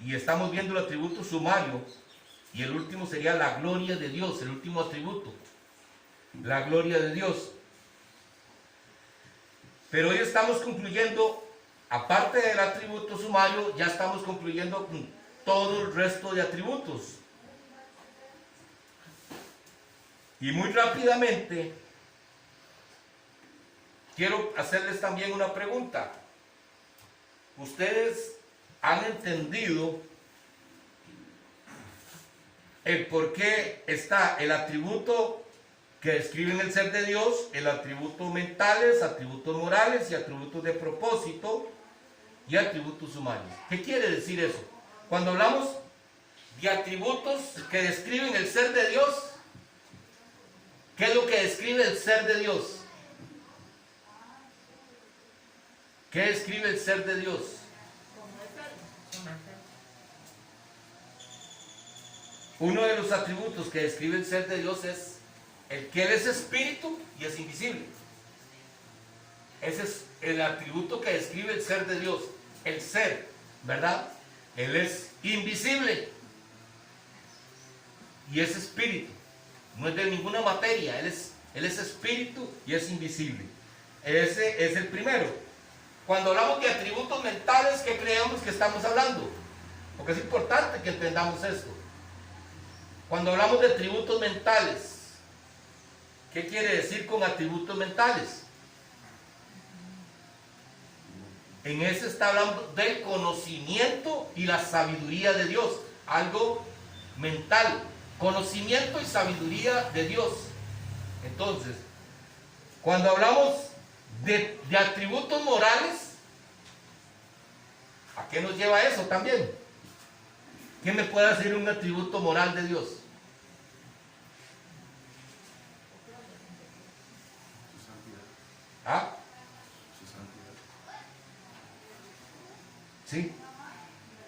y estamos viendo el atributo sumario, y el último sería la gloria de Dios, el último atributo, la gloria de Dios. Pero hoy estamos concluyendo, aparte del atributo sumario, ya estamos concluyendo con todo el resto de atributos. Y muy rápidamente, quiero hacerles también una pregunta. ¿Ustedes han entendido el por qué está el atributo que describen el ser de Dios, el atributo mentales, atributos morales y atributos de propósito y atributos humanos? ¿Qué quiere decir eso? Cuando hablamos de atributos que describen el ser de Dios, ¿qué es lo que describe el ser de Dios? ¿Qué describe el ser de Dios? Uno de los atributos que describe el ser de Dios es el que Él es espíritu y es invisible. Ese es el atributo que describe el ser de Dios, el ser, ¿verdad? Él es invisible y es espíritu, no es de ninguna materia, Él es espíritu y es invisible. Ese es el primero. Cuando hablamos de atributos mentales, ¿qué creemos que estamos hablando? Porque es importante que entendamos esto. Cuando hablamos de atributos mentales, ¿qué quiere decir con atributos mentales? En ese está hablando del conocimiento y la sabiduría de Dios. Algo mental, conocimiento y sabiduría de Dios. Entonces, cuando hablamos de atributos morales, ¿a qué nos lleva eso también? ¿Qué me puede hacer un atributo moral de Dios? Su santidad. ¿Ah? Su santidad. Sí,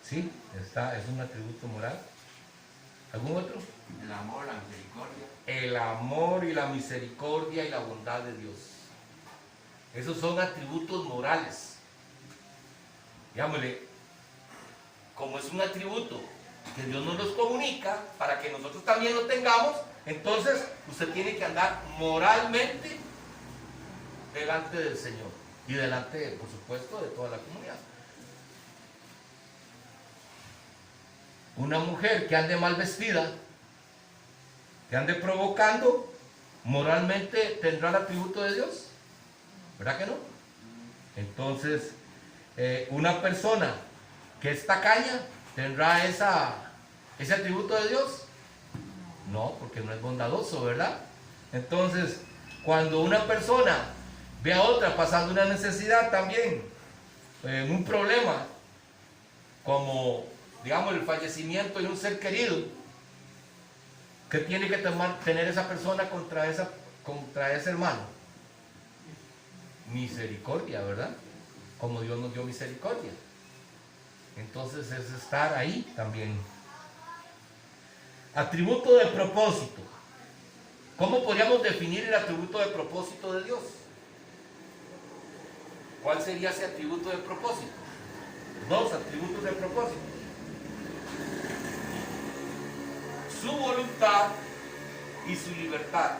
sí, es un atributo moral. ¿Algún otro? El amor, la misericordia. El amor y la misericordia y la bondad de Dios. Esos son atributos morales. Digámosle, como es un atributo que Dios nos los comunica para que nosotros también lo tengamos, entonces usted tiene que andar moralmente delante del Señor y delante, por supuesto, de toda la comunidad. Una mujer que ande mal vestida, que ande provocando, moralmente tendrá el atributo de Dios, ¿verdad que no? Entonces, una persona que es tacaña, ¿tendrá ese atributo de Dios? No, porque no es bondadoso, ¿verdad? Entonces, cuando una persona ve a otra pasando una necesidad también, un problema, como, digamos, el fallecimiento de un ser querido, ¿qué tiene que tener esa persona contra ese hermano? Misericordia, ¿verdad? Como Dios nos dio misericordia. Entonces es estar ahí también. Atributo de propósito. ¿Cómo podríamos definir el atributo de propósito de Dios? ¿Cuál sería ese atributo de propósito? Dos atributos de propósito. Su voluntad y su libertad.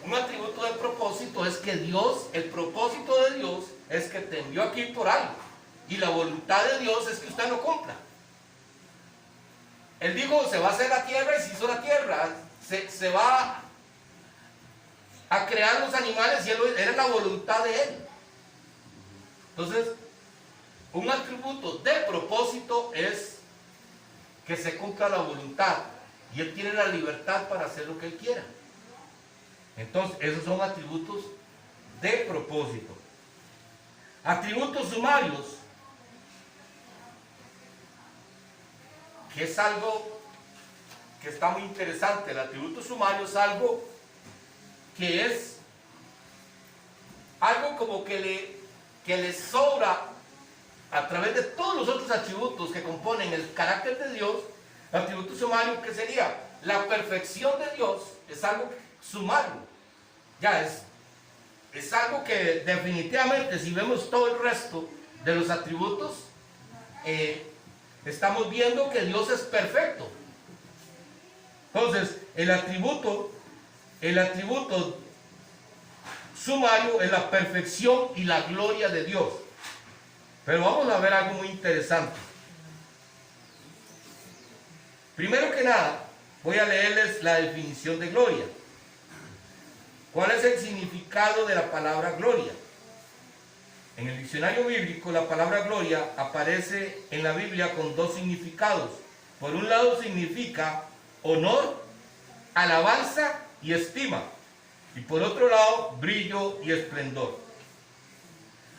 Un atributo de propósito es que Dios, el propósito de Dios es que te envió aquí por algo. Y la voluntad de Dios es que usted lo cumpla. Él dijo, se va a hacer la tierra y se hizo la tierra. Se va a crear los animales y era la voluntad de Él. Entonces, un atributo de propósito es que se cumpla la voluntad. Y Él tiene la libertad para hacer lo que Él quiera. Entonces, esos son atributos de propósito. Atributos sumarios, que es algo que está muy interesante. El atributo sumario es algo que es algo como que le sobra a través de todos los otros atributos que componen el carácter de Dios. El atributo sumario, que sería la perfección de Dios, es algo sumario. Ya es algo que definitivamente, si vemos todo el resto de los atributos, estamos viendo que Dios es perfecto. Entonces, el atributo sumario es la perfección y la gloria de Dios. Pero vamos a ver algo muy interesante. Primero que nada, voy a leerles la definición de gloria. ¿Cuál es el significado de la palabra gloria? En el diccionario bíblico, la palabra gloria aparece en la Biblia con dos significados. Por un lado significa honor, alabanza y estima. Y por otro lado, brillo y esplendor.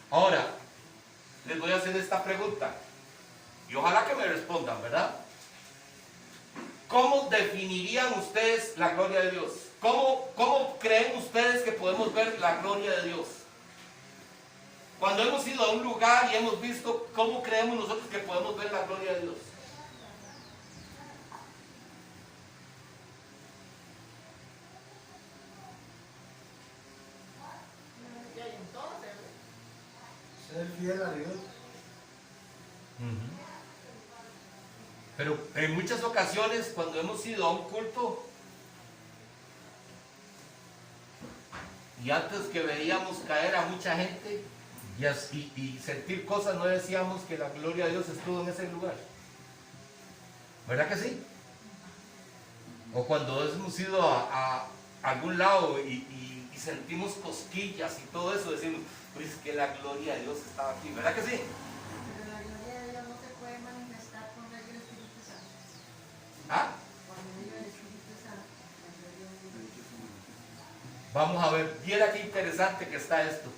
Ahora, les voy a hacer esta pregunta. Y ojalá que me respondan, ¿verdad? ¿Cómo definirían ustedes la gloria de Dios? ¿Cómo creen ustedes que podemos ver la gloria de Dios? Cuando hemos ido a un lugar y hemos visto, ¿cómo creemos nosotros que podemos ver la gloria de Dios? Ser fiel a Dios. Pero en muchas ocasiones, cuando hemos ido a un culto, y antes que veíamos caer a mucha gente y sentir cosas, no decíamos que la gloria de Dios estuvo en ese lugar. ¿Verdad que sí? O cuando hemos ido a algún lado y sentimos cosquillas y todo eso, decimos, pues que la gloria de Dios estaba aquí. ¿Verdad que sí? Pero la gloria de Dios no se puede manifestar por medio del Espíritu Santo. ¿Ah? Por medio del Espíritu Santo. La gloria de Dios. Vamos a ver, viera qué interesante que está esto.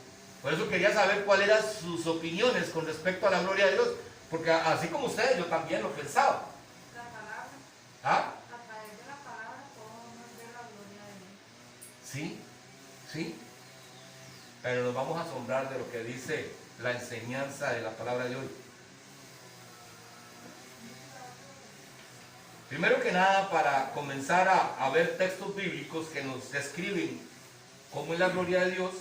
Por eso quería saber cuáles eran sus opiniones con respecto a la gloria de Dios. Porque así como ustedes, yo también lo pensaba. La palabra, ¿Ah? a través de la palabra podemos ver la gloria de Dios. Sí, sí. Pero nos vamos a asombrar de lo que dice la enseñanza de la palabra de hoy. Primero que nada, para comenzar a ver textos bíblicos que nos describen cómo es la gloria de Dios,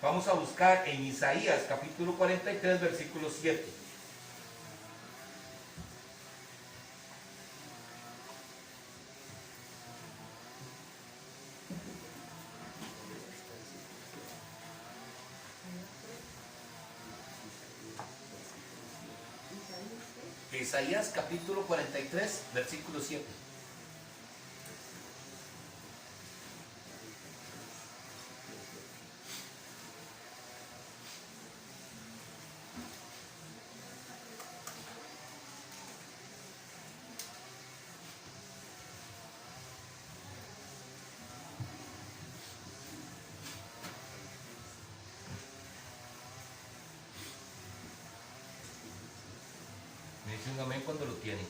vamos a buscar en Isaías capítulo 43, versículo 7. Isaías capítulo 43, versículo 7. Me dice un amén cuando lo tienen.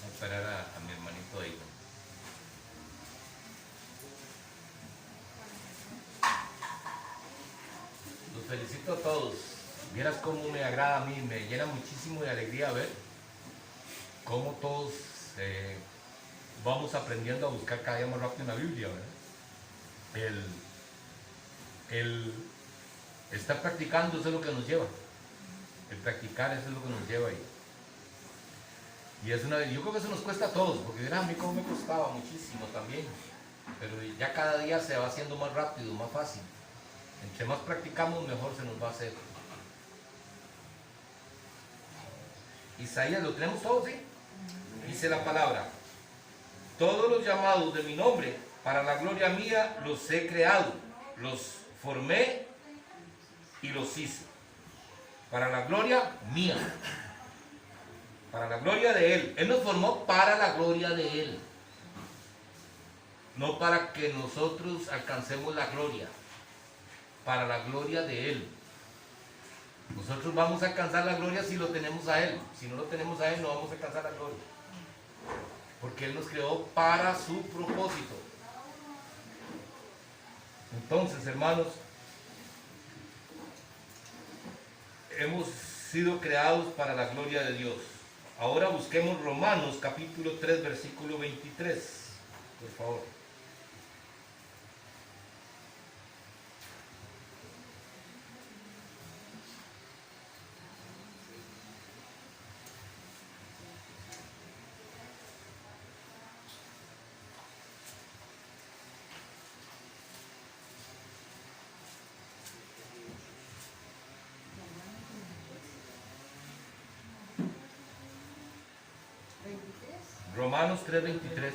Voy a esperar a mi hermanito ahí. Los felicito a todos. Vieras cómo me agrada a mí, me llena muchísimo de alegría ver cómo todos vamos aprendiendo a buscar cada día más rápido en la Biblia, ¿verdad? El estar practicando, eso es lo que nos lleva. El practicar, eso es lo que nos lleva ahí. Y es yo creo que eso nos cuesta a todos, porque a mí como me costaba muchísimo también. Pero ya cada día se va haciendo más rápido, más fácil. Entre más practicamos, mejor se nos va a hacer. Isaías, ¿lo tenemos todos, sí? Dice la palabra: todos los llamados de mi nombre, para la gloria mía, los he creado, los formé y los hice. Para la gloria mía. Para la gloria de Él. Él nos formó para la gloria de Él. No para que nosotros alcancemos la gloria. Para la gloria de Él. Nosotros vamos a alcanzar la gloria si lo tenemos a Él. Si no lo tenemos a Él, no vamos a alcanzar la gloria. Porque Él nos creó para su propósito. Entonces, hermanos, hemos sido creados para la gloria de Dios. Ahora busquemos Romanos capítulo 3, versículo 23, por favor. Romanos 3:23.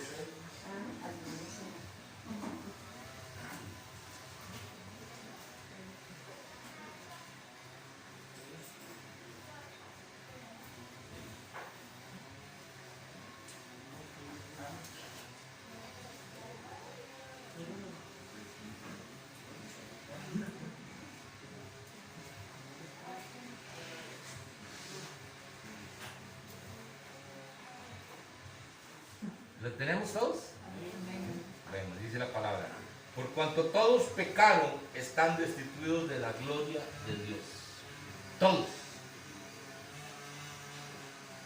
¿Lo tenemos todos? Bueno, dice la palabra. Por cuanto todos pecaron, están destituidos de la gloria de Dios. Todos.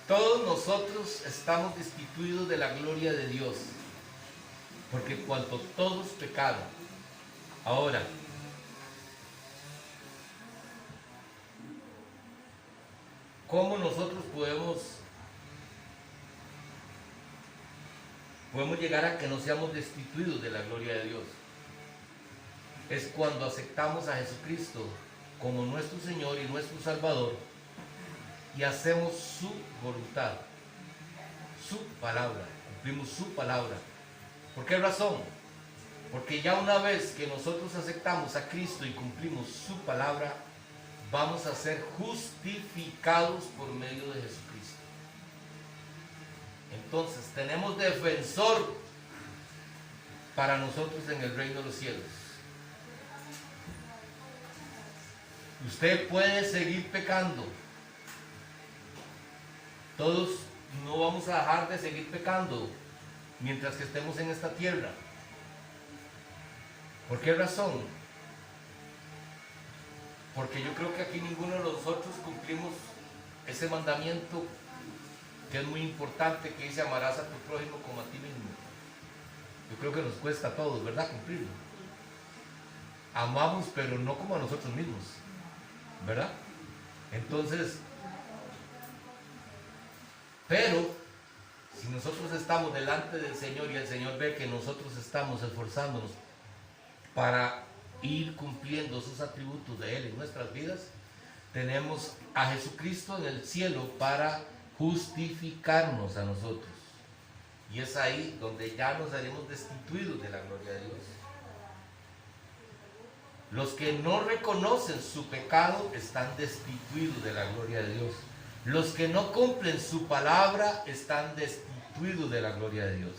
Todos nosotros estamos destituidos de la gloria de Dios. Porque cuanto todos pecaron. Ahora, ¿cómo nosotros podemos llegar a que no seamos destituidos de la gloria de Dios? Es cuando aceptamos a Jesucristo como nuestro Señor y nuestro Salvador y hacemos su voluntad, su palabra, cumplimos su palabra. ¿Por qué razón? Porque ya una vez que nosotros aceptamos a Cristo y cumplimos su palabra, vamos a ser justificados por medio de Jesucristo. Entonces tenemos defensor para nosotros en el reino de los cielos. Usted puede seguir pecando. Todos no vamos a dejar de seguir pecando mientras que estemos en esta tierra. ¿Por qué razón? Porque yo creo que aquí ninguno de nosotros cumplimos ese mandamiento que es muy importante, que dice: amarás a tu prójimo como a ti mismo. Yo creo que nos cuesta a todos, ¿verdad?, cumplirlo. Amamos, pero no como a nosotros mismos, ¿verdad? Entonces, pero si nosotros estamos delante del Señor y el Señor ve que nosotros estamos esforzándonos para ir cumpliendo sus atributos de Él en nuestras vidas, tenemos a Jesucristo en el cielo para justificarnos a nosotros. Y es ahí donde ya nos haremos destituidos de la gloria de Dios. Los que no reconocen su pecado están destituidos de la gloria de Dios. Los que no cumplen su palabra están destituidos de la gloria de Dios.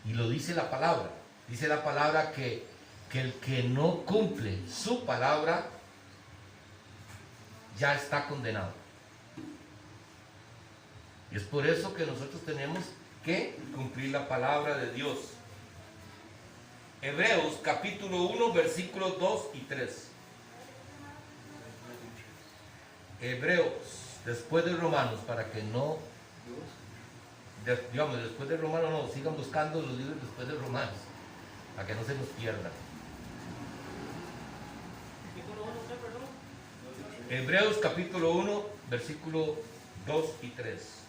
Y lo dice la palabra. Dice la palabra que el que no cumple su palabra ya está condenado. Y es por eso que nosotros tenemos que cumplir la palabra de Dios. Hebreos capítulo 1 versículos 2 y 3. Hebreos, después de Romanos, para que no, digamos, después de Romanos no, sigan buscando los libros después de Romanos, para que no se nos pierdan. Hebreos capítulo 1 versículo 2 y 3.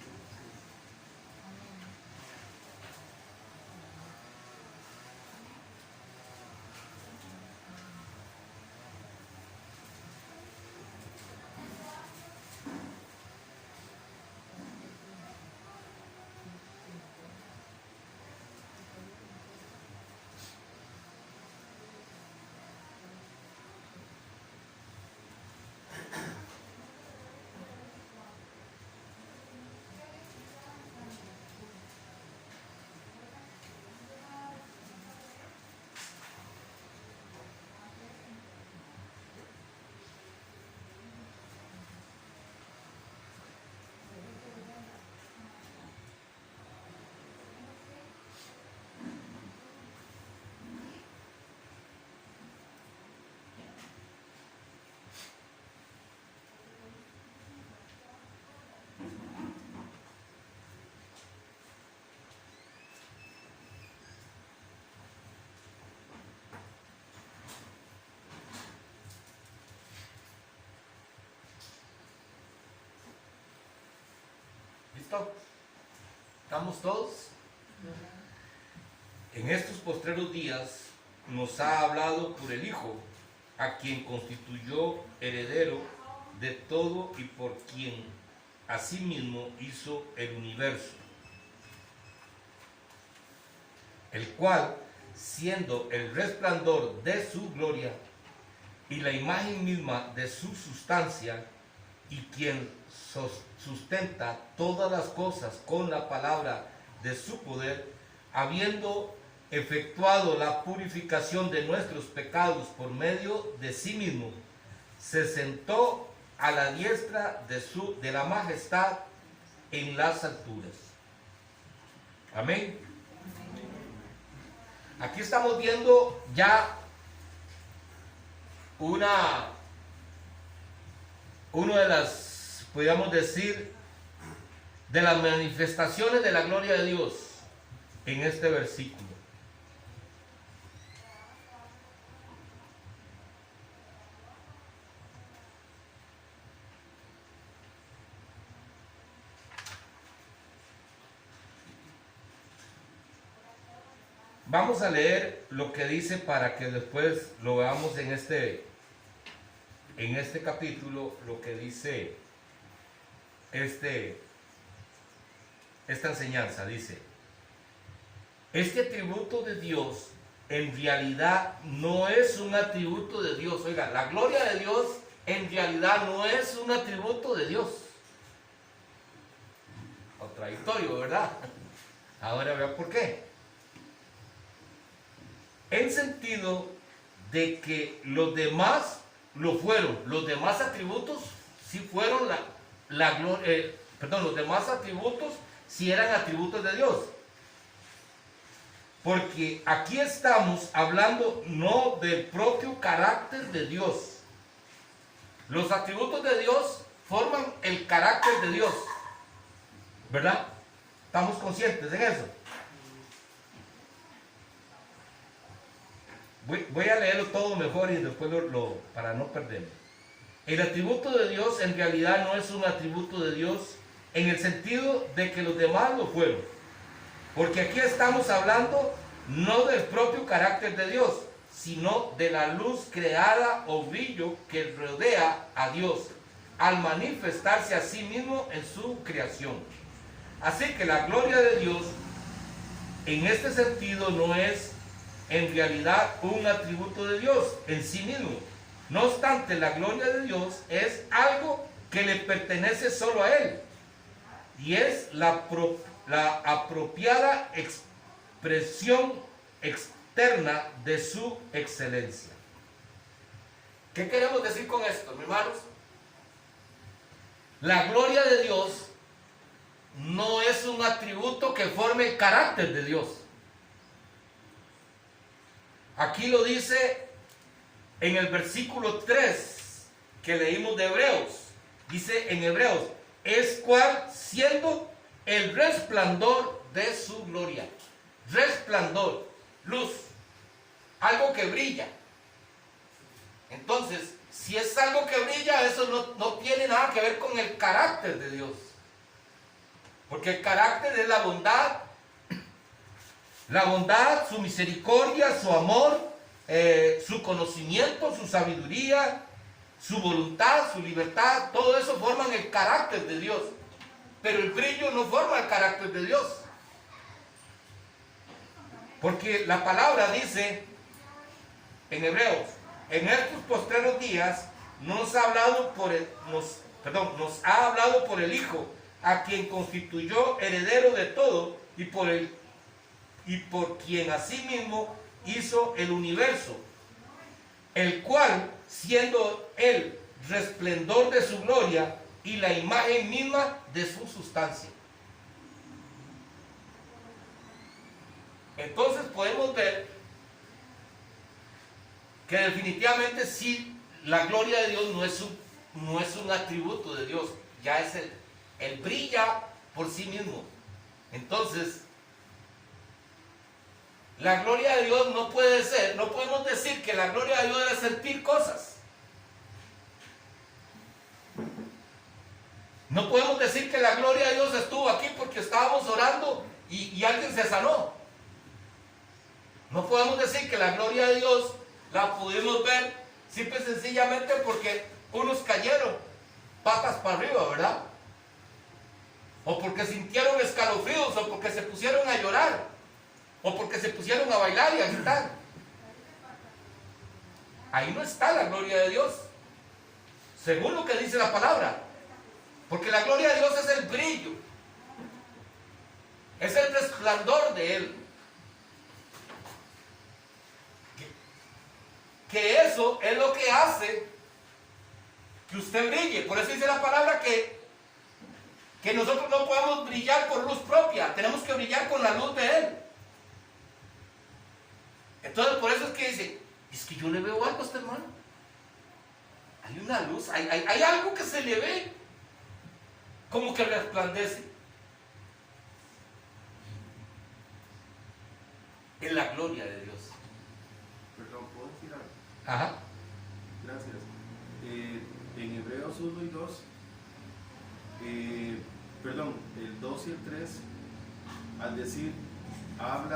¿Listo? ¿Estamos todos? En estos postreros días nos ha hablado por el Hijo, a quien constituyó heredero de todo y por quien asimismo hizo el universo. el cual, siendo el resplandor de su gloria y la imagen misma de su sustancia, y quien sustenta todas las cosas con la palabra de su poder, habiendo efectuado la purificación de nuestros pecados por medio de sí mismo, se sentó a la diestra de la majestad en las alturas. Amén. Aquí estamos viendo ya uno de las, podríamos decir, de las manifestaciones de la gloria de Dios en este versículo. Vamos a leer lo que dice para que después lo veamos en este capítulo, lo que dice esta enseñanza. Dice: este atributo de Dios en realidad no es un atributo de Dios. Oiga, la gloria de Dios en realidad no es un atributo de Dios. Contradictorio, ¿verdad? Ahora vea por qué. En sentido de que los demás lo fueron, los demás atributos sí fueron los demás atributos sí eran atributos de Dios. Porque aquí estamos hablando no del propio carácter de Dios. Los atributos de Dios forman el carácter de Dios, ¿verdad? ¿Estamos conscientes de eso? Voy a leerlo todo mejor y después para no perderme. El atributo de Dios en realidad no es un atributo de Dios en el sentido de que los demás lo fueron. Porque aquí estamos hablando no del propio carácter de Dios, sino de la luz creada o brillo que rodea a Dios al manifestarse a sí mismo en su creación. Así que la gloria de Dios en este sentido no es en realidad un atributo de Dios en sí mismo. No obstante, la gloria de Dios es algo que le pertenece solo a Él y es la apropiada expresión externa de su excelencia. ¿Qué queremos decir con esto, mis hermanos? La gloria de Dios no es un atributo que forme el carácter de Dios. Aquí lo dice en el versículo 3 que leímos de Hebreos. Dice en Hebreos: es cual siendo el resplandor de su gloria. Resplandor, luz, algo que brilla. Entonces, si es algo que brilla, eso no tiene nada que ver con el carácter de Dios. Porque el carácter es la bondad, su misericordia, su amor, su conocimiento, su sabiduría, su voluntad, su libertad. Todo eso forman el carácter de Dios. Pero el brillo no forma el carácter de Dios. Porque la palabra dice en Hebreos: en estos postreros días nos ha hablado por el Hijo, a quien constituyó heredero de todo y por quien asimismo hizo el universo, el cual, siendo el resplandor de su gloria y la imagen misma de su sustancia. Entonces podemos ver que definitivamente sí, la gloria de Dios no es un atributo de Dios, ya es el brilla por sí mismo. Entonces, la gloria de Dios no podemos decir que la gloria de Dios es sentir cosas. No podemos decir que la gloria de Dios estuvo aquí porque estábamos orando y alguien se sanó. No podemos decir que la gloria de Dios la pudimos ver simple y sencillamente porque unos cayeron patas para arriba, ¿verdad? O porque sintieron escalofríos o porque se pusieron a llorar. o porque se pusieron a bailar y a gritar. Ahí no está la gloria de Dios, según lo que dice la palabra. Porque la gloria de Dios es el brillo, es el resplandor de Él. Que eso es lo que hace que usted brille. Por eso dice la palabra que nosotros no podemos brillar por luz propia, tenemos que brillar con la luz de Él. Entonces por eso es que dice, es que yo le veo algo a este hermano. Hay una luz, hay algo que se le ve, como que resplandece. Es la gloria de Dios. Perdón, ¿puedo decir algo? Ajá. Gracias. En Hebreos 1 y 2, el 2 y el 3, al decir,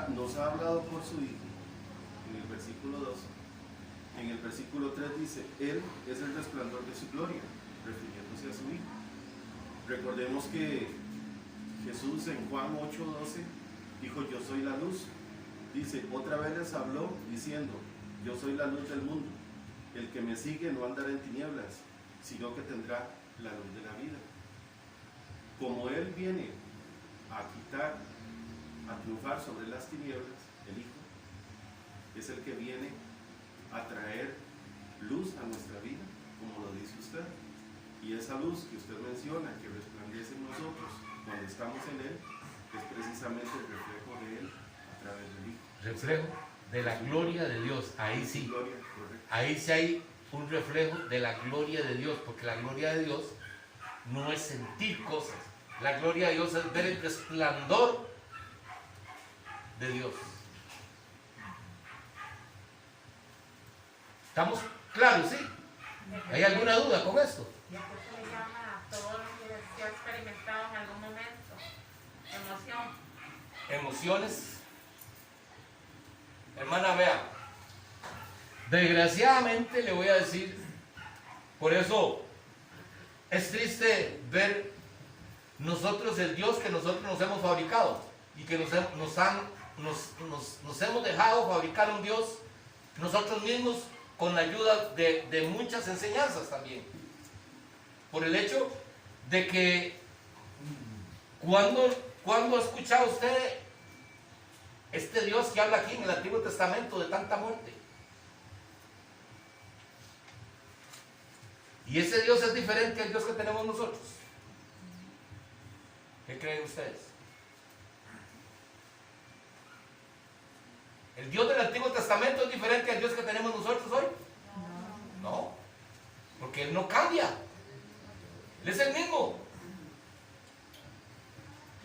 nos ha hablado por su Hijo, en el versículo 2, en el versículo 3 dice, Él es el resplandor de su gloria, refiriéndose a su Hijo. Recordemos que Jesús en Juan 8:12 dijo, yo soy la luz. Dice, otra vez les habló diciendo, yo soy la luz del mundo. El que me sigue no andará en tinieblas, sino que tendrá la luz de la vida. Como Él viene a quitar, a triunfar sobre las tinieblas, el Hijo es el que viene a traer luz a nuestra vida, como lo dice usted. Y esa luz que usted menciona, que resplandece en nosotros cuando estamos en Él, es precisamente el reflejo de Él a través del Hijo. Reflejo de la gloria de Dios. Ahí sí. Gloria, correcto. Ahí sí hay un reflejo de la gloria de Dios, porque la gloria de Dios no es sentir cosas. La gloria de Dios es ver el resplandor de Dios. ¿Estamos claros, sí? ¿Hay alguna duda con esto? Y a eso le llama a todo lo que se ha experimentado en algún momento. Emoción. Emociones. Hermana, vea. Desgraciadamente le voy a decir, por eso es triste ver nosotros el Dios que nosotros nos hemos fabricado y que nos hemos dejado fabricar un Dios nosotros mismos con la ayuda de muchas enseñanzas también. Por el hecho de que cuando ha escuchado usted este Dios que habla aquí en el Antiguo Testamento de tanta muerte. Y ese Dios es diferente al Dios que tenemos nosotros. ¿Qué creen ustedes? ¿El Dios del Antiguo Testamento es diferente al Dios que tenemos nosotros hoy? No, porque Él no cambia. Él es el mismo.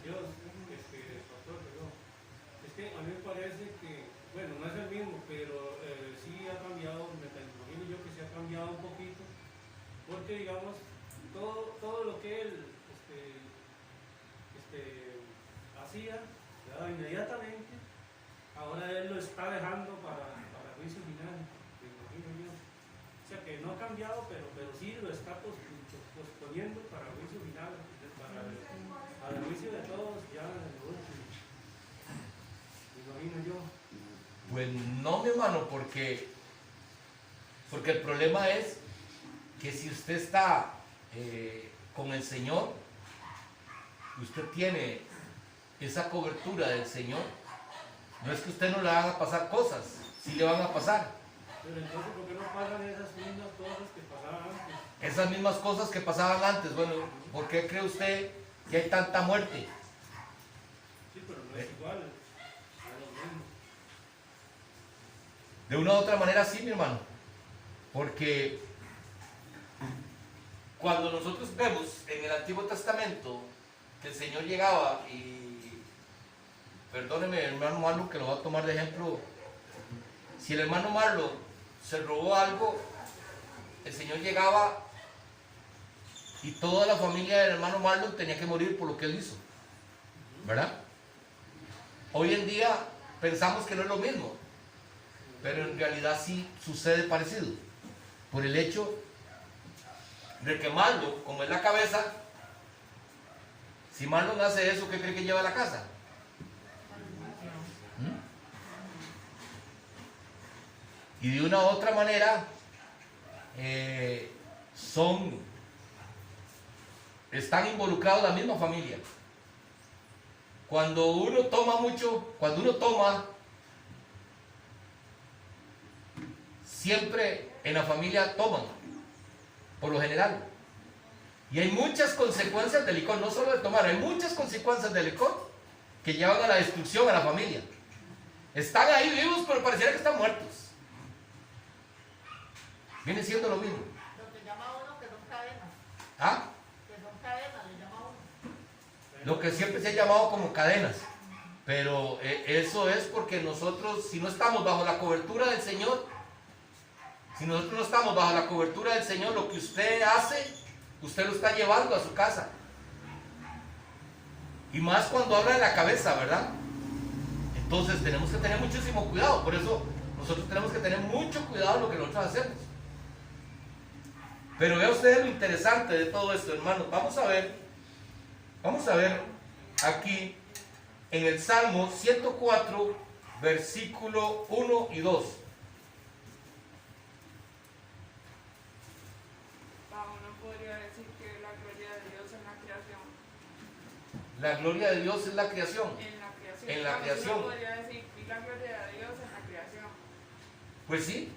Dios, pastor, perdón. Es que a mí me parece que, bueno, no es el mismo, pero sí ha cambiado, me imagino yo que se ha cambiado un poquito, porque digamos, todo lo que él hacía, ¿verdad? Inmediatamente, ahora él lo está dejando para juicio final, me imagino yo. O sea que no ha cambiado, pero sí lo está posponiendo para juicio final, para el juicio de todos ya en el último. Me imagino yo. Pues no, mi hermano, porque el problema es que si usted está con el Señor, usted tiene esa cobertura del Señor, no es que usted no le van a pasar cosas, sí le van a pasar. Pero entonces, ¿por qué no pasan esas mismas cosas que pasaban antes? Esas mismas cosas que pasaban antes. Bueno, ¿por qué cree usted que hay tanta muerte? Sí, pero no es igual. No es lo mismo. De una u otra manera sí, mi hermano. Porque cuando nosotros vemos en el Antiguo Testamento que el Señor llegaba y, perdóneme, hermano Marlon, que lo voy a tomar de ejemplo. Si el hermano Marlon se robó algo, el Señor llegaba y toda la familia del hermano Marlon tenía que morir por lo que él hizo, ¿verdad? Hoy en día pensamos que no es lo mismo, pero en realidad sí sucede parecido, por el hecho de que Marlon, como es la cabeza, si Marlon hace eso, ¿qué cree que lleva a la casa? y de una u otra manera están involucrados en la misma familia. Cuando uno toma, siempre en la familia toman, por lo general. Y hay muchas consecuencias del licor, no solo de tomar, hay muchas consecuencias del licor que llevan a la destrucción a la familia. Están ahí vivos, pero pareciera que están muertos. Viene siendo lo mismo. Lo que llama uno que son cadenas. ¿Ah? Que son cadenas, le llama uno. Lo que siempre se ha llamado como cadenas. Pero eso es porque nosotros, si no estamos bajo la cobertura del Señor, lo que usted hace, usted lo está llevando a su casa. Y más cuando habla de la cabeza, ¿verdad? Entonces tenemos que tener muchísimo cuidado. Por eso nosotros tenemos que tener mucho cuidado en lo que nosotros hacemos. Pero vea ustedes lo interesante de todo esto, hermanos. Vamos a ver aquí en el Salmo 104, versículo 1 y 2. Uno podría decir que la gloria de Dios en la creación. La gloria de Dios es la creación. En la creación. Uno podría decir que la gloria de Dios en la creación. Pues sí.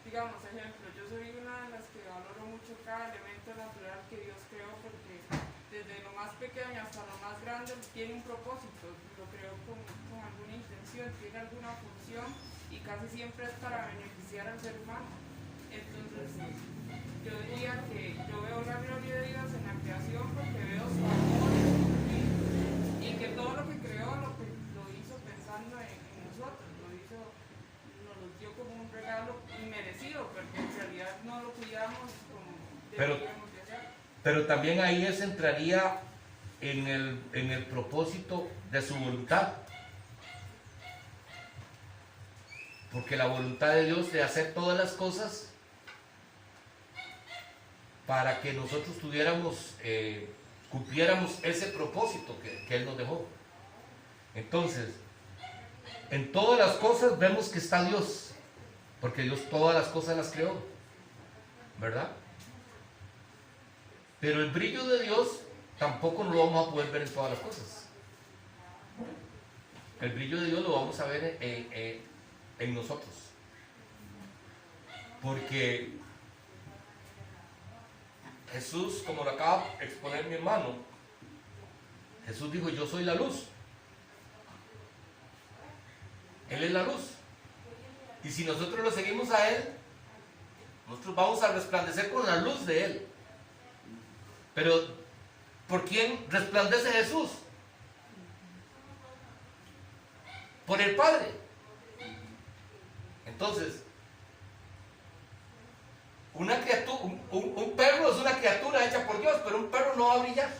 Digamos, ejemplo, yo soy una de las que valoro mucho cada elemento natural que Dios creó, porque desde lo más pequeño hasta lo más grande tiene un propósito, lo creó con alguna intención, tiene alguna función y casi siempre es para beneficiar al ser humano. Entonces, yo diría que yo veo la gloria de Dios en la creación porque veo su amor y que todo lo que creó lo hizo pensando en nosotros, nos lo dio como un regalo inmerecido, porque en realidad no lo cuidamos como deberíamos de hacer. Pero también ahí entraría en el propósito de su voluntad. Porque la voluntad de Dios de hacer todas las cosas para que nosotros cumpliéramos ese propósito que Él nos dejó. Entonces, en todas las cosas vemos que está Dios, porque Dios todas las cosas las creó, ¿verdad? Pero el brillo de Dios tampoco lo vamos a poder ver en todas las cosas. El brillo de Dios lo vamos a ver en nosotros. Porque Jesús, como lo acaba de exponer mi hermano, Jesús dijo: yo soy la luz. Él es la luz. Y si nosotros lo seguimos a Él, nosotros vamos a resplandecer con la luz de Él. Pero, ¿por quién resplandece Jesús? Por el Padre. Entonces, una criatura, un perro es una criatura hecha por Dios, pero un perro no va a brillar,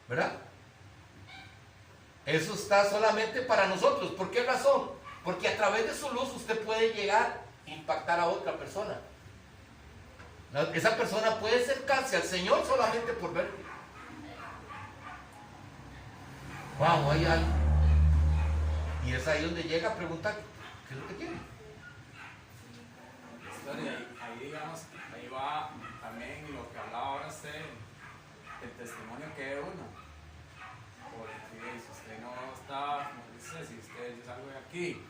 ¿verdad? Eso está solamente para nosotros. ¿Por qué razón? Porque a través de su luz usted puede llegar a impactar a otra persona. Esa persona puede acercarse al Señor solamente por ver. Wow, hay algo. Y es ahí donde llega a preguntar: ¿qué es lo que tiene? Ahí digamos, ahí va también lo que hablaba ahora usted, el testimonio que es uno. Porque si usted no está, como dice, si usted, yo salgo de aquí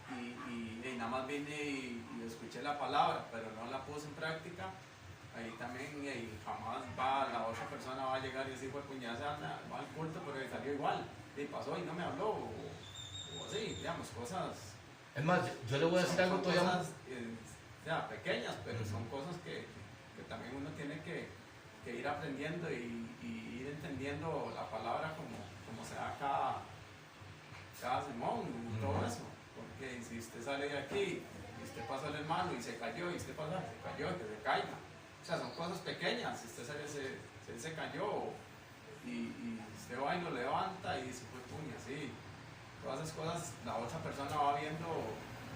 y nada más vine y escuché la palabra, pero no la puse en práctica, ahí también jamás la otra persona va a llegar y decir: fue puñaza, va al culto, pero salió igual, y pasó y no me habló, o así, digamos, cosas. Es más, yo le voy a decir algo todavía más. Pequeñas, pero son cosas que también uno tiene que ir aprendiendo y ir entendiendo la palabra como se da cada sermón y todo eso. Porque si usted sale de aquí y usted pasa al hermano y se cayó, y usted pasa, se cayó, que se caiga. O sea, son cosas pequeñas. Si usted sale, se cayó y usted va y lo levanta y dice: pues puña, sí. Todas esas cosas la otra persona va viendo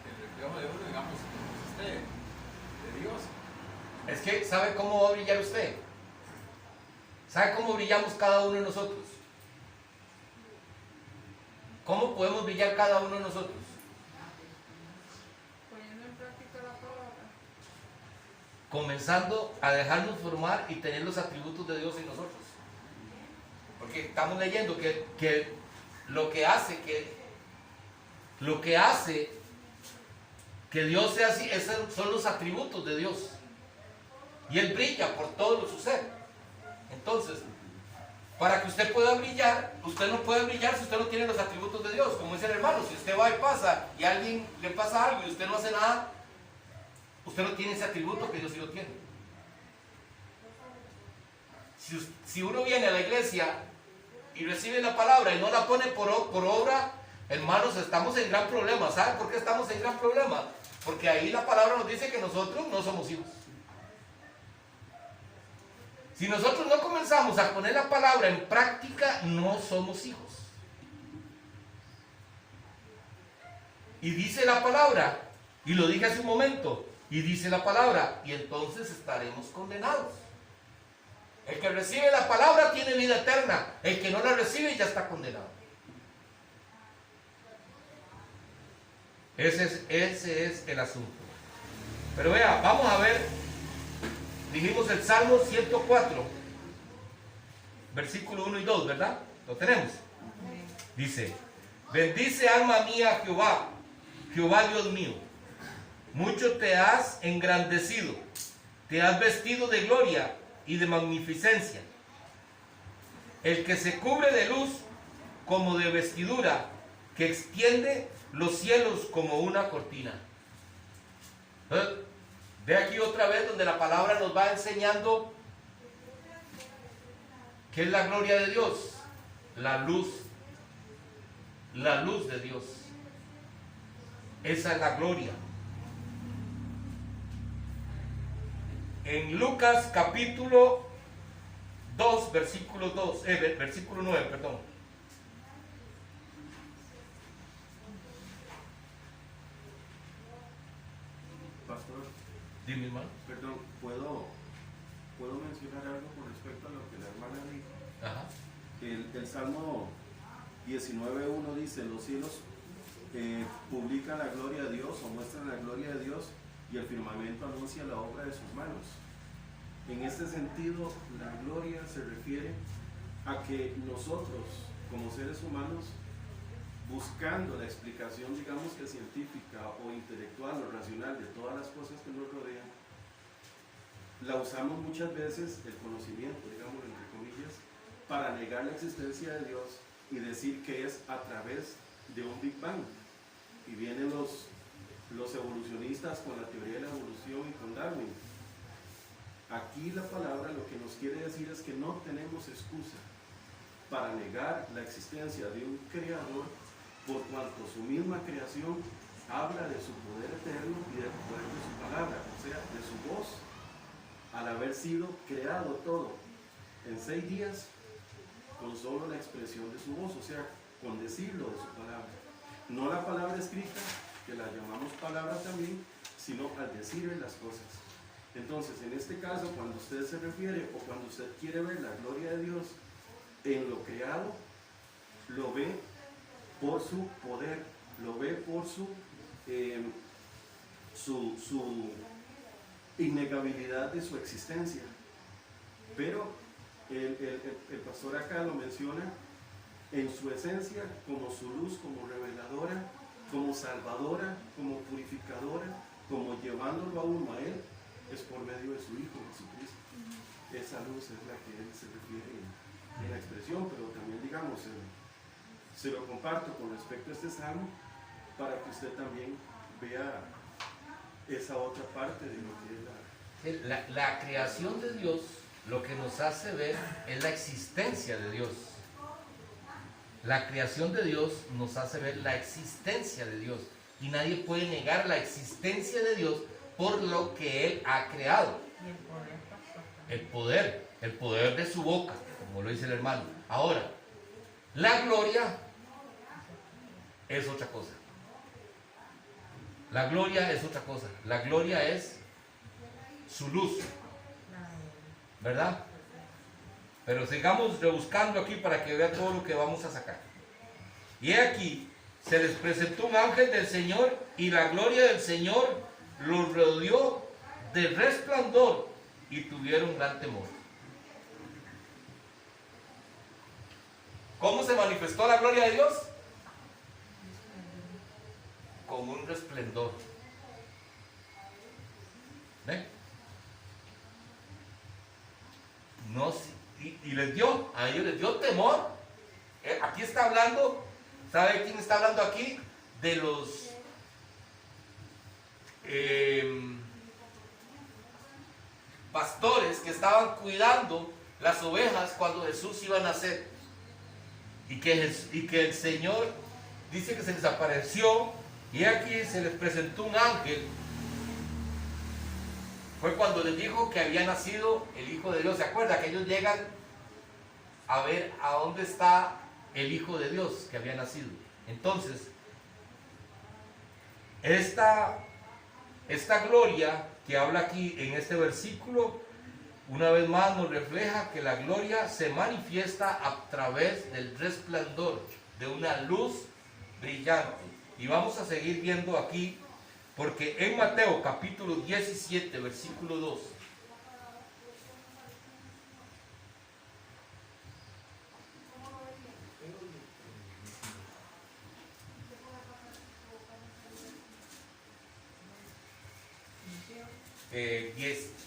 el reflejo de uno, digamos, usted, de Dios. Es que, ¿sabe cómo va a brillar usted? ¿Sabe cómo brillamos cada uno de nosotros? ¿Cómo podemos brillar cada uno de nosotros? comenzando a dejarnos formar y tener los atributos de Dios en nosotros. Porque estamos leyendo que lo que hace que Dios sea así, esos son los atributos de Dios. Y Él brilla por todo su ser. Entonces, para que usted pueda brillar, usted no puede brillar si usted no tiene los atributos de Dios. Como dice el hermano, si usted va y pasa y a alguien le pasa algo y usted no hace nada, usted no tiene ese atributo que Dios sí lo tiene. Si uno viene a la iglesia y recibe la palabra y no la pone por obra, hermanos, estamos en gran problema. ¿Saben por qué estamos en gran problema? Porque ahí la palabra nos dice que nosotros no somos hijos. Si nosotros no comenzamos a poner la palabra en práctica, no somos hijos. Y dice la palabra, y lo dije hace un momento, y dice la palabra, y entonces estaremos condenados. El que recibe la palabra tiene vida eterna, el que no la recibe ya está condenado. Ese es el asunto. Pero vea, vamos a ver, dijimos el Salmo 104, versículo 1 y 2, ¿verdad? ¿Lo tenemos? Dice, bendice alma mía a Jehová, Jehová Dios mío, mucho te has engrandecido, te has vestido de gloria y de magnificencia. El que se cubre de luz como de vestidura, que extiende los cielos como una cortina. Ve aquí otra vez donde la palabra nos va enseñando qué es la gloria de Dios, la luz de Dios. Esa es la gloria. En Lucas capítulo 2, versículo 9, perdón. Pastor, Dime, hermano. perdón, ¿puedo mencionar algo con respecto a lo que la hermana dijo? Ajá. El Salmo 19.1 dice, los cielos publican la gloria de Dios o muestran la gloria de Dios y el firmamento anuncia la obra de sus manos. En este sentido, la gloria se refiere a que nosotros, como seres humanos, buscando la explicación, digamos que científica o intelectual o racional de todas las cosas que nos rodean, la usamos muchas veces, el conocimiento, digamos entre comillas, para negar la existencia de Dios y decir que es a través de un Big Bang. Y vienen los evolucionistas con la teoría de la evolución y con Darwin. Aquí la palabra lo que nos quiere decir es que no tenemos excusa para negar la existencia de un creador, por cuanto su misma creación habla de su poder eterno y del poder de su palabra, o sea, de su voz, al haber sido creado todo en 6 días con solo la expresión de su voz, o sea, con decirlo de su palabra. No la palabra escrita, que la llamamos palabra también, sino al decirle las cosas. Entonces, en este caso, cuando usted se refiere o cuando usted quiere ver la gloria de Dios en lo creado, lo ve por su poder, lo ve por su innegabilidad de su existencia. Pero el pastor acá lo menciona en su esencia como su luz, como reveladora, como salvadora, como purificadora, como llevándolo a uno a Él, es por medio de su Hijo Jesucristo. Esa luz es la que Él se refiere en la expresión, pero también, digamos, se lo comparto con respecto a este salmo para que usted también vea esa otra parte de lo que es La creación de Dios, lo que nos hace ver es la existencia de Dios. La creación de Dios nos hace ver la existencia de Dios. Y nadie puede negar la existencia de Dios por lo que Él ha creado. Y el poder, pastor. El poder de su boca, como lo dice el hermano. Ahora, la gloria es otra cosa. La gloria es otra cosa. La gloria es su luz, ¿verdad? Pero sigamos rebuscando aquí para que vea todo lo que vamos a sacar. Y aquí se les presentó un ángel del Señor y la gloria del Señor los rodeó de resplandor y tuvieron gran temor. ¿Cómo se manifestó la gloria de Dios? Con un resplendor. ¿Ven? No, y les dio, a ellos les dio temor. Aquí está hablando, ¿sabe quién está hablando aquí? De los pastores que estaban cuidando las ovejas cuando Jesús iba a nacer. Y que el Señor dice que se les apareció y aquí se les presentó un ángel. Fue cuando les dijo que había nacido el Hijo de Dios. ¿Se acuerda? Que ellos llegan a ver a dónde está el Hijo de Dios que había nacido. Entonces, esta gloria que habla aquí en este versículo, una vez más nos refleja que la gloria se manifiesta a través del resplandor de una luz brillante. Y vamos a seguir viendo aquí, porque en Mateo capítulo 17, versículo 2,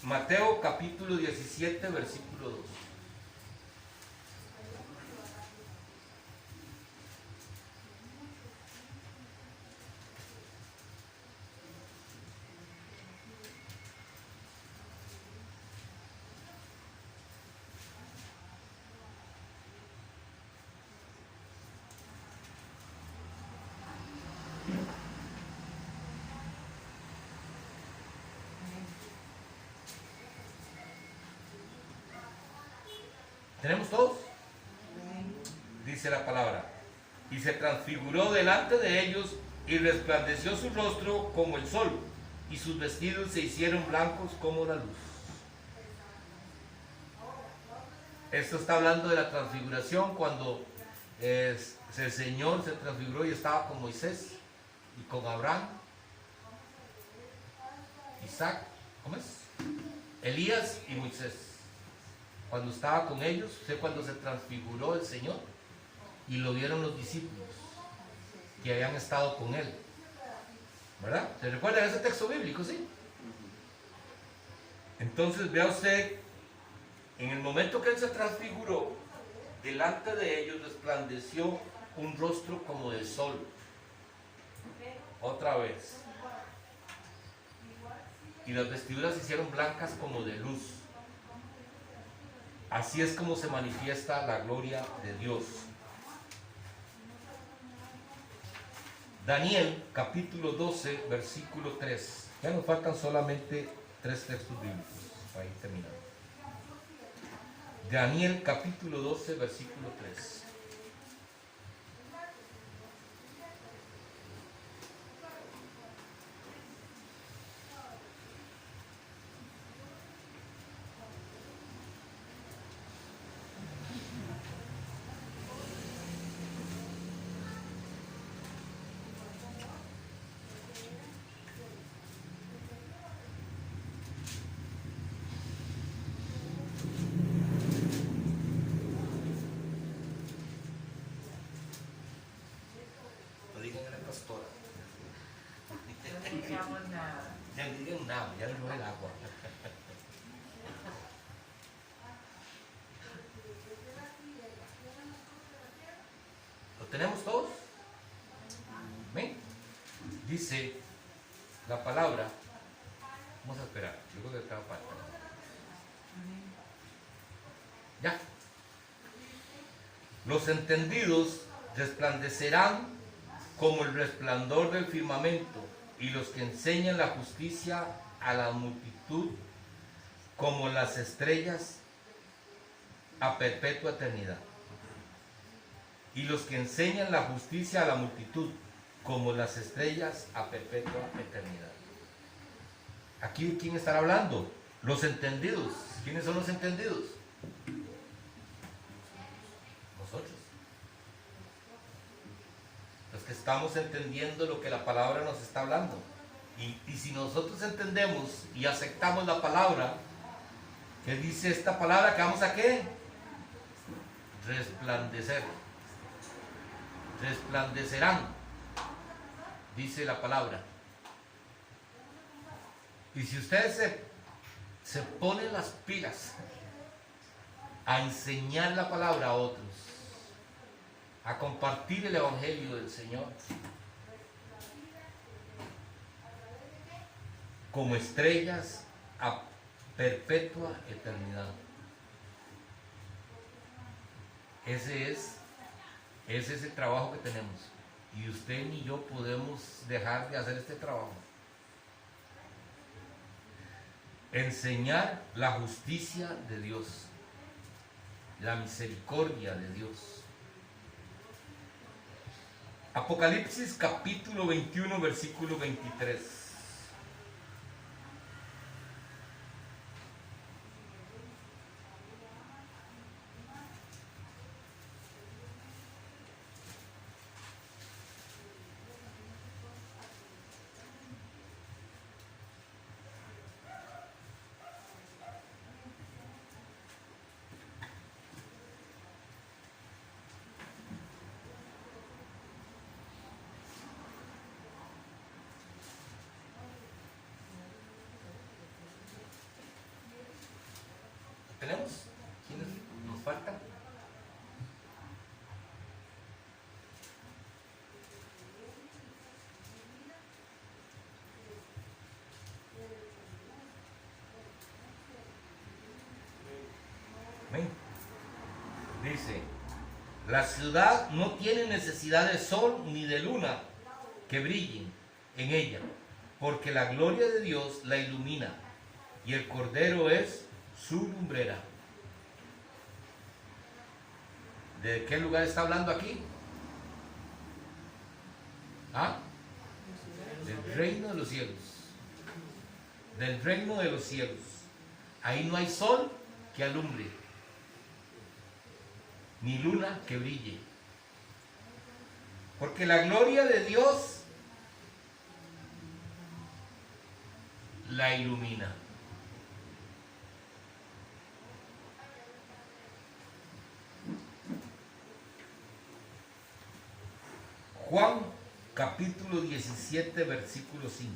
Mateo capítulo 17, versículo 2. ¿Tenemos todos? Dice la palabra: y se transfiguró delante de ellos y resplandeció su rostro como el sol, y sus vestidos se hicieron blancos como la luz. Esto está hablando de la transfiguración, cuando el Señor se transfiguró y estaba con Moisés y con Abraham, Isaac, ¿cómo es? Elías y Moisés. Cuando estaba con ellos, fue cuando se transfiguró el Señor y lo vieron los discípulos que habían estado con él. ¿Verdad? ¿Se recuerda ese texto bíblico? Sí. Entonces vea usted, en el momento que él se transfiguró, delante de ellos resplandeció un rostro como de sol. Otra vez. Y las vestiduras se hicieron blancas como de luz. Así es como se manifiesta la gloria de Dios. Daniel capítulo 12, versículo 3. Ya nos faltan solamente 3 textos bíblicos para ir terminando. Daniel capítulo 12, versículo 3. Lo digan a la pastora. No digamos nada. Ya no digan nada, ya no el agua. ¿Lo tenemos todos? ¿Ven? Dice la palabra. Vamos a esperar, yo creo que acá falta. Ya. Los entendidos resplandecerán como el resplandor del firmamento, y los que enseñan la justicia a la multitud como las estrellas a perpetua eternidad. Y los que enseñan la justicia a la multitud como las estrellas a perpetua eternidad. Aquí, ¿quién estará hablando? Los entendidos. ¿Quiénes son los entendidos? Nosotros. Los que estamos entendiendo lo que la palabra nos está hablando. Y si nosotros entendemos y aceptamos la palabra, que dice esta palabra que vamos a qué? Resplandecer. Resplandecerán, dice la palabra. Y si ustedes se ponen las pilas a enseñar la palabra a otros, a compartir el evangelio del Señor, como estrellas a perpetua eternidad. Ese es el trabajo que tenemos. Y usted ni yo podemos dejar de hacer este trabajo. Enseñar la justicia de Dios, la misericordia de Dios. Apocalipsis capítulo 21, versículo 23. ¿Tenemos? ¿Quiénes nos faltan? Amén. Dice, la ciudad no tiene necesidad de sol ni de luna que brillen en ella, porque la gloria de Dios la ilumina y el Cordero es su lumbrera. ¿De qué lugar está hablando aquí? ¿Ah? Del reino de los cielos. Del reino de los cielos. Ahí no hay sol que alumbre, ni luna que brille. Porque la gloria de Dios la ilumina. Juan capítulo 17, versículo 5.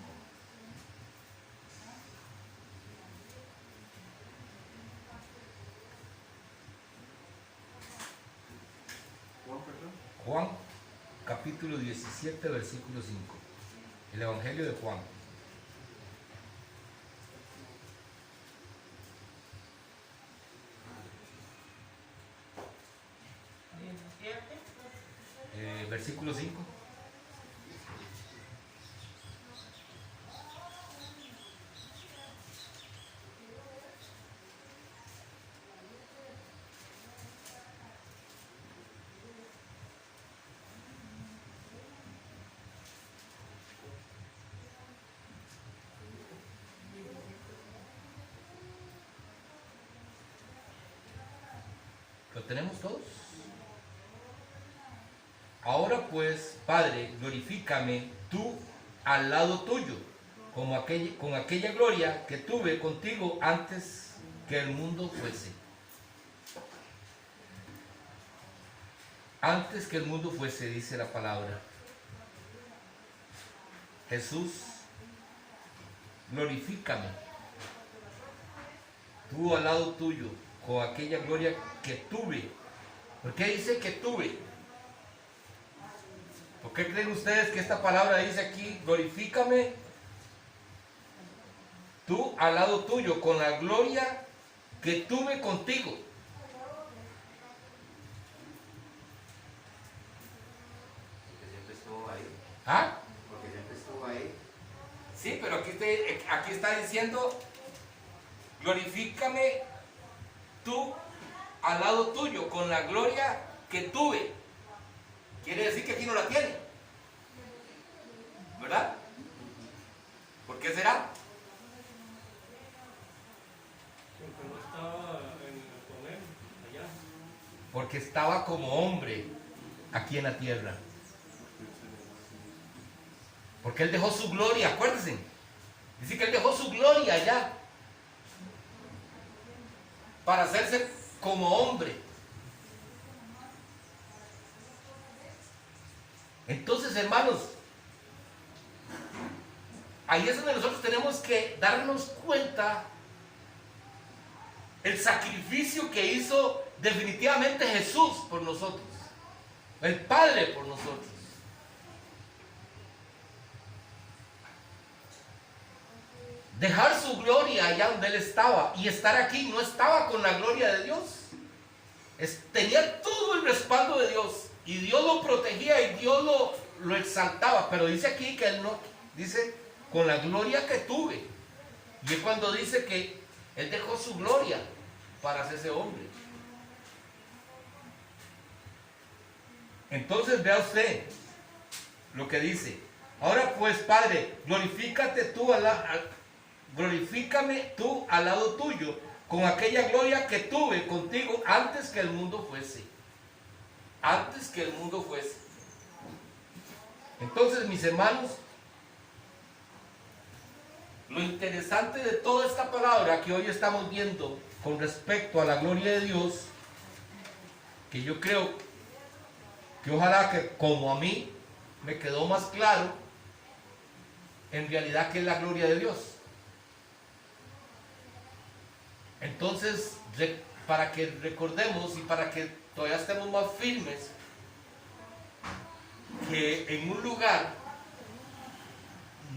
Juan capítulo 17, versículo 5. El Evangelio de Juan. Versículo 5. ¿Lo tenemos todos? Ahora pues, Padre, glorifícame tú al lado tuyo, con aquella gloria que tuve contigo antes que el mundo fuese. Antes que el mundo fuese, dice la palabra. Jesús, glorifícame tú al lado tuyo, con aquella gloria que tuve. ¿Por qué dice que tuve? ¿Por qué creen ustedes que esta palabra dice aquí, glorifícame tú al lado tuyo, con la gloria que tuve contigo? Porque siempre estuvo ahí. ¿Ah? Porque siempre estuvo ahí. Sí, pero aquí está diciendo, glorifícame tú al lado tuyo, con la gloria que tuve. Quiere decir que aquí no la tiene, ¿verdad? ¿Por qué será? Porque no estaba con él allá. Porque estaba como hombre aquí en la tierra. Porque Él dejó su gloria, acuérdense. Dice que Él dejó su gloria allá para hacerse como hombre. Entonces, hermanos, ahí es donde nosotros tenemos que darnos cuenta el sacrificio que hizo definitivamente Jesús por nosotros, el Padre por nosotros. Dejar su gloria allá donde Él estaba y estar aquí, no estaba con la gloria de Dios. Tenía todo el respaldo de Dios y Dios lo protegía y Dios lo exaltaba. Pero dice aquí que Él no, dice, con la gloria que tuve. Y es cuando dice que Él dejó su gloria para hacerse hombre. Entonces vea usted lo que dice. Ahora pues, Padre, glorifícame tú al lado tuyo con aquella gloria que tuve contigo antes que el mundo fuese. Antes que el mundo fuese. Entonces, mis hermanos, lo interesante de toda esta palabra que hoy estamos viendo con respecto a la gloria de Dios, que yo creo que ojalá que como a mí me quedó más claro, en realidad que es la gloria de Dios. Entonces, para que recordemos y para que todavía estemos más firmes, que en un lugar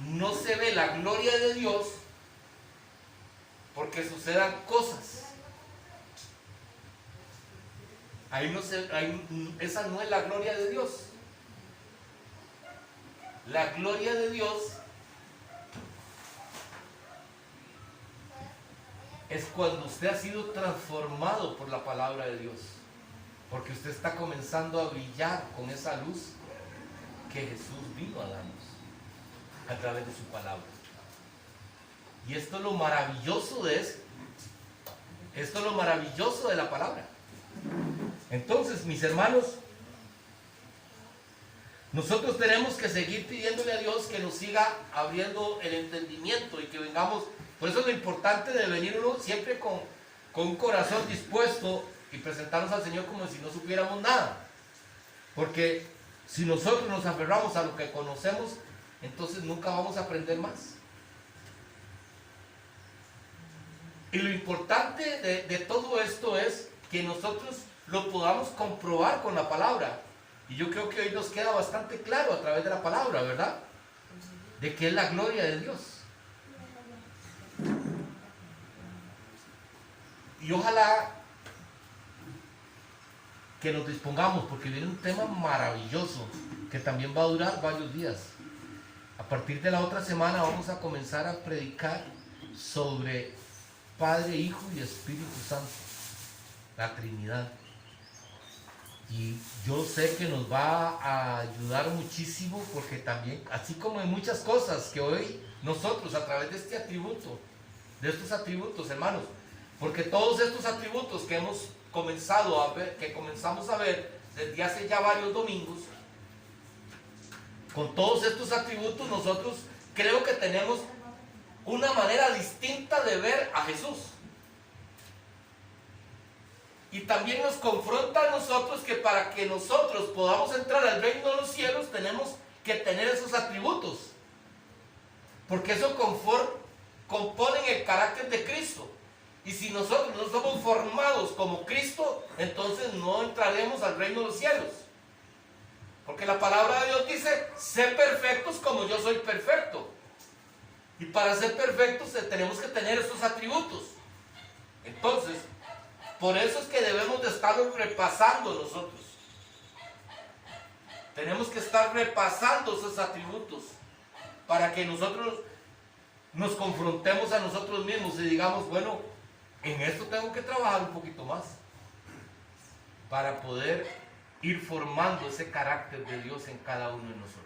no se ve la gloria de Dios porque sucedan cosas. Esa no es la gloria de Dios. La gloria de Dios es cuando usted ha sido transformado por la palabra de Dios, porque usted está comenzando a brillar con esa luz que Jesús vino a darnos a través de su palabra. Y esto es lo maravilloso de esto. Esto es lo maravilloso de la palabra. Entonces, mis hermanos, nosotros tenemos que seguir pidiéndole a Dios que nos siga abriendo el entendimiento y que vengamos. Por eso es lo importante de venir uno siempre con un corazón dispuesto y presentarnos al Señor como si no supiéramos nada. Porque si nosotros nos aferramos a lo que conocemos, entonces nunca vamos a aprender más. Y lo importante de todo esto es que nosotros lo podamos comprobar con la palabra. Y yo creo que hoy nos queda bastante claro a través de la palabra, ¿verdad? De que es la gloria de Dios. Y ojalá que nos dispongamos, porque viene un tema maravilloso que también va a durar varios días. A partir de la otra semana vamos a comenzar a predicar sobre Padre, Hijo y Espíritu Santo, la Trinidad. Y yo sé que nos va a ayudar muchísimo, porque también, así como en muchas cosas que hoy nosotros a través de este atributo, de estos atributos, hermanos, porque todos estos atributos que hemos comenzado a ver, que comenzamos a ver desde hace ya varios domingos, con todos estos atributos nosotros creo que tenemos una manera distinta de ver a Jesús. Y también nos confronta a nosotros que para que nosotros podamos entrar al reino de los cielos tenemos que tener esos atributos, porque eso componen el carácter de Cristo. Y si nosotros no somos formados como Cristo, entonces no entraremos al reino de los cielos. Porque la palabra de Dios dice, sé perfectos como yo soy perfecto. Y para ser perfectos tenemos que tener esos atributos. Entonces, por eso es que debemos de estar repasando nosotros. Tenemos que estar repasando esos atributos para que nosotros nos confrontemos a nosotros mismos y digamos, bueno, en esto tengo que trabajar un poquito más para poder ir formando ese carácter de Dios en cada uno de nosotros.